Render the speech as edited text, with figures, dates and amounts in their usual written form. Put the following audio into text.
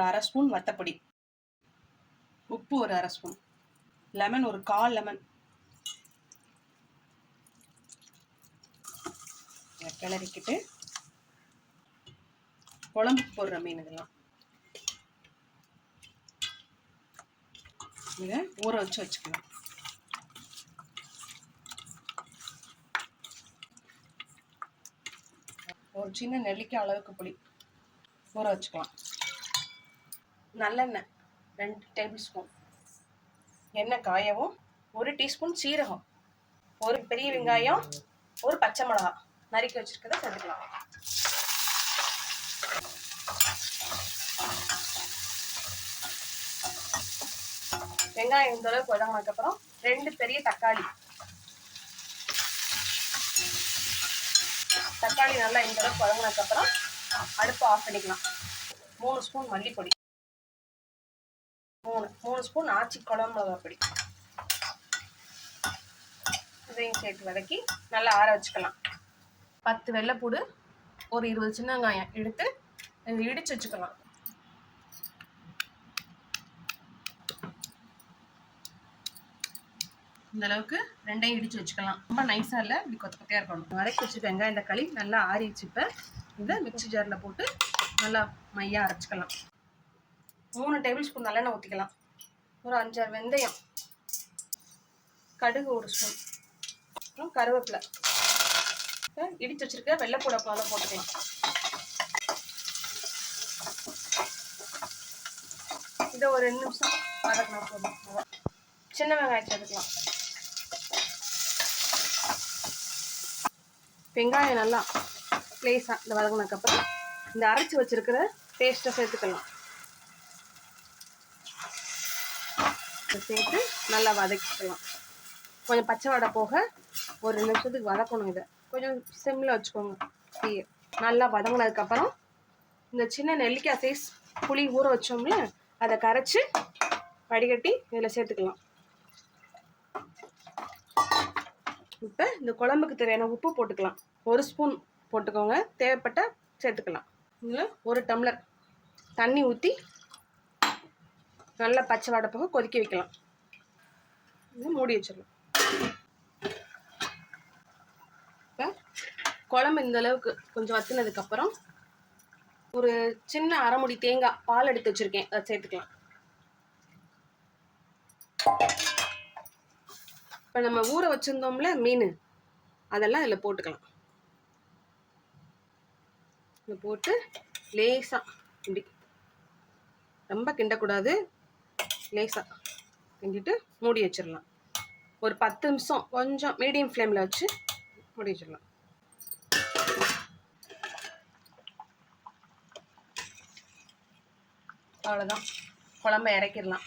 1/2 spoon வத்தப்பொடி, உப்பு ஒரு 1/2 spoon, lemon ஒரு 1/4 லெமன். கிளறிக்கிட்டு குழம்புக்கு போடுற மீன் இதெல்லாம் இதை ஊற வச்சுக்கலாம். ஒரு சின்ன நெல்லிக்காய் அளவுக்கு புளி ஊற வச்சுக்கலாம். நல்லெண்ணெய் 2 டேபிள் ஸ்பூன், எண்ணெய் காயவும் 1 டீஸ்பூன் சீரகம், ஒரு பெரிய வெங்காயம், ஒரு பச்சை மிளகா நறுக்கி வச்சிருக்கதை சேர்த்துக்கலாம். வெங்காயம் இந்த அளவுக்கு வதங்கினதுக்கப்புறம் 2 பெரிய தக்காளி நல்லா இந்த அளவுக்கு வதங்கினதுக்கப்புறம் அடுப்பு ஆஃப் பண்ணிக்கலாம். 3 ஸ்பூன் மல்லிப்பொடி, 3 ஸ்பூன் ஆச்சி குழம்பு மிளகாய் பொடி, இதையும் சேர்த்து வதக்கி நல்லா ஆற வச்சுக்கலாம். 10 வெள்ளைப்பூடு, ஒரு 20 சின்ன வெங்காயம் எடுத்து இடிச்சு வச்சுக்கலாம். இந்த அளவுக்கு 2ஐயும் இடிச்சு வச்சுக்கலாம். ரொம்ப நைஸா இல்லை, இப்படி கொத்த கொத்தையா இருக்கணும். வதக்கி வச்சுருக்க வெங்காயம் தக்காளி நல்லா ஆறிச்சு. இப்போ இதை மிக்சி ஜாரில் போட்டு நல்லா மையா அரைச்சிக்கலாம். 3 டேபிள் ஸ்பூன் நல்லெண்ணெய் ஊற்றிக்கலாம். ஒரு 5-6 வெந்தயம், கடுகு 1 ஸ்பூன், அப்புறம் கருவேப்பிலை, இடிச்சு வச்சிருக்க வெள்ளைப்பூடை பாலை போட்டுக்கலாம். இதை ஒரு 2 நிமிஷம் வதக்கினா போதும். சின்ன வெங்காயம் சேர்த்துக்கலாம். வெங்காயம் நல்லா லேசாக இந்த வதங்கினதுக்கப்புறம் இந்த அரைச்சி வச்சிருக்கிற பேஸ்ட்டை சேர்த்துக்கலாம். சேர்த்து நல்லா வதக்கிக்கலாம். கொஞ்சம் பச்சை வடை போக ஒரு 2 நிமிஷத்துக்கு வதக்கணும். இதை கொஞ்சம் சிம்மில் வச்சுக்கோங்க. தீயை நல்லா வதங்கினதுக்கப்புறம் இந்த சின்ன நெல்லிக்காய் சைஸ் புளி ஊற வச்சோம்ல, அதை கரைச்சி வடிகட்டி இதில் சேர்த்துக்கலாம். இப்போ இந்த குழம்புக்கு தேவையான உப்பு போட்டுக்கலாம். 1 ஸ்பூன் போட்டுக்கோங்க, தேவைப்பட்ட சேர்த்துக்கலாம். இதில் 1 டம்ளர் தண்ணி ஊற்றி நல்லா பச்சை வாடை போக கொதிக்க வைக்கலாம். இதை மூடி வச்சிடலாம். இப்போ குழம்பு இந்த அளவுக்கு கொஞ்சம் வற்றினதுக்கப்புறம் ஒரு சின்ன அரை முடி தேங்காய் பால் எடுத்து வச்சுருக்கேன், அதை சேர்த்துக்கலாம். இப்போ நம்ம ஊற வச்சுருந்தோம்ல மீன், அதெல்லாம் இதில் போட்டுக்கலாம். இதை போட்டு லேசாக இப்படி, ரொம்ப கிண்டக்கூடாது, லேசாக கிண்டிட்டு மூடி வச்சிடலாம். ஒரு 10 நிமிஷம் கொஞ்சம் மீடியம் ஃப்ளேமில் வச்சு மூடி வச்சிடலாம். அவ்வளோதான், குழம்ப இறக்கிடலாம்.